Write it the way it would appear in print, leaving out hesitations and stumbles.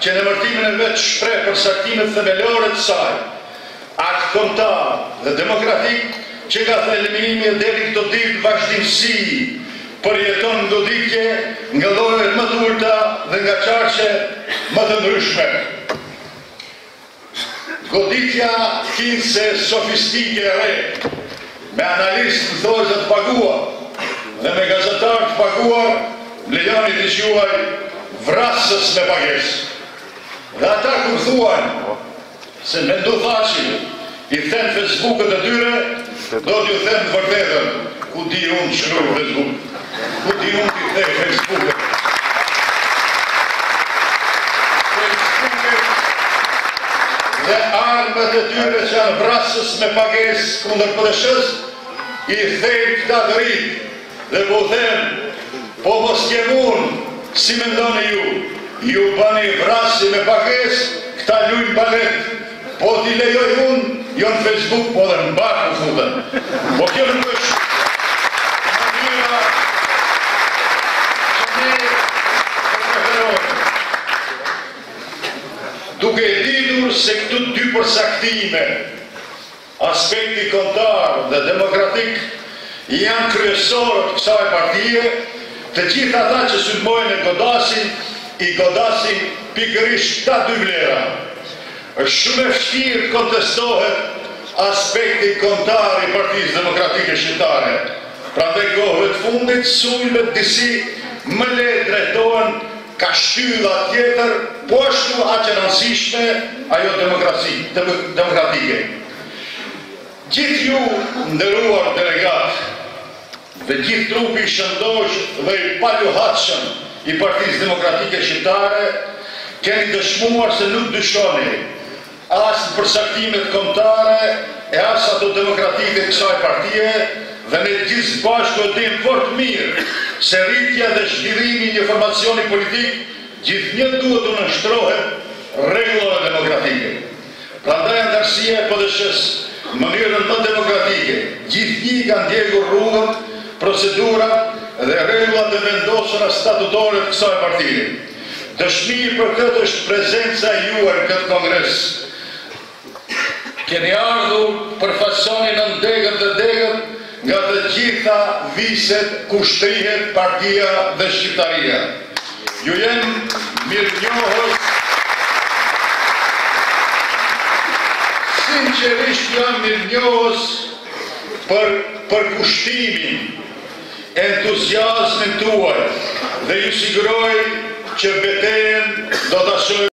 që në emërtimin e vetë shpreh përsaktimet themelore të saj, akt kombëtar dhe demokratik që nga themelimi e deri këto ditë vazhdimsi përjeton goditje nga llojet më të ulta dhe nga çarqe më të ndryshme. Goditja kinse sofistike e re, me analistë në thojë të paguar dhe me gazetarë të paguar, lejoni të quaj vrasës me pagesë. Dhe ata kur thuan se me ndu thashin, i them Facebookët e tyre, do t'ju them të vërtetën, ku di unë të shkruaj Facebook, ku di unë t'i them Facebookët. Dhe armët e tyre që janë vrasës me pagesë kundër PDSH-s, i them këta të rritë, dhe po them, po mos jem unë, si me ndoni ju bani vrasi me pagesë, këta lujnë balet, po t'i lejoj unë, jo në Facebook, po dhe në bakë në futën. Po kjo nuk është mënyra që ne preferojnë. Duke e ditur se këtu dy përsaktime, aspekti kombëtar dhe demokratik, janë kryesorët kësaj partije, të gjithë ata që sulmojnë i godasin pikërisht këta dy vlera. Është shumë e vështirë kontestohet aspekti kombëtar i Partisë Demokratike Shqiptare. Prandaj kohëve të fundit sulmet disi më le drejtohen ka shtylla tjetër, po ashtu aq e rëndësishme ajo demokratike. Gjithë ju nderuar delegat dhe gjithë trupi i shëndosh dhe i paljuhatshëm i Partisë Demokratike Shqiptare keni dëshmuar se nuk dyshoni as në përsaktimet kombëtare e as ato demokratike kësaj partije, dhe ne gjithë bashku e dim fort mirë se rritja dhe zhvillimi një formacioni politik gjithnjë duhet të nënshtrohet rregullave demokratike. Prandaj antarësia e PDSH-s në mënyrën më demokratike, gjithnjë kanë ndjekur rrugën, procedurat dhe rregullat e vendosura statutore të kësaj partije. Dëshmi për këtë është prezenca juaj në këtë kongres. Keni ardhur për fasonin në degët dhe degët nga të gjitha viset ku shtrihet partia dhe shqiptaria. Ju jenë mirënjohës, sinqerisht jam mirënjohës për kushtimin, entuziazmin tuaj dhe ju siguroj që betejën do ta shohim